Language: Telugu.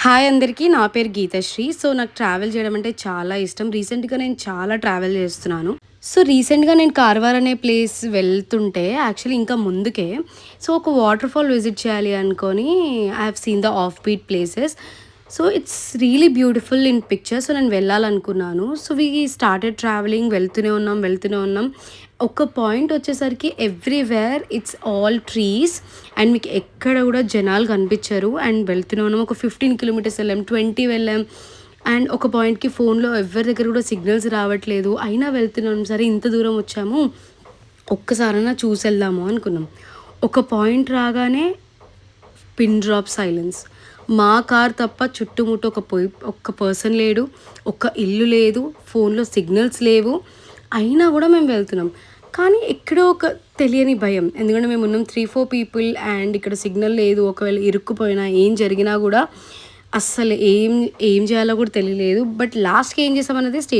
హాయ్ అందరికీ. నా పేరు గీతశ్రీ. సో, నాకు ట్రావెల్ చేయడం అంటే చాలా ఇష్టం. రీసెంట్‌గా నేను చాలా ట్రావెల్ చేస్తున్నాను. సో, రీసెంట్‌గా నేను కార్వార్ అనే ప్లేస్ వెళ్తుంటే యాక్చువల్లీ ఇంకా ముందుకే ఒక వాటర్ ఫాల్ విజిట్ చేయాలి అనుకోని I have seen the off beat places. So, it's really beautiful in picture. So, నేను వెళ్ళాలనుకున్నాను. సో, వి స్టార్టెడ్ ట్రావెలింగ్ వెళ్తూనే ఉన్నాం. ఒక పాయింట్ వచ్చేసరికి everywhere it's all trees and మీకు ఎక్కడ కూడా జనాలు కనిపించరు. అండ్ వెళ్తూనే ఉన్నాం. ఒక 15 కిలోమీటర్స్ వెళ్ళాం, 20 వెళ్ళాం. అండ్ ఒక పాయింట్‌కి ఫోన్‌లో ఎవ్వరి దగ్గర కూడా సిగ్నల్స్ రావట్లేదు. అయినా వెళ్తున్నాం. సరే ఇంత దూరం వచ్చాము, ఒక్కసారన్నా చూసెళ్దాము అనుకున్నాం. ఒక పాయింట్ రాగానే పిన్ డ్రాప్ సైలెన్స్. మా కార్ తప్ప చుట్టుముట్టు ఒక్క పర్సన్ లేడు. ఒక్క ఇల్లు లేదు. ఫోన్‌లో సిగ్నల్స్ లేవు. అయినా గూడా మేము వెళ్తున్నాం. కానీ ఎక్కడో ఒక తెలియని భయం. ఎందుకంటే మేమున్నాం 3, 4 పీపుల్ అండ్ ఇక్కడ సిగ్నల్ లేదు. ఒకవేళ ఇరుక్కుపోయినా, ఏం జరిగినా గూడా అస్సలు ఏం జేయాలో గూడా తెలియలేదు. బట్ లాస్ట్‌కి ఏం చేసామన్నది స్టే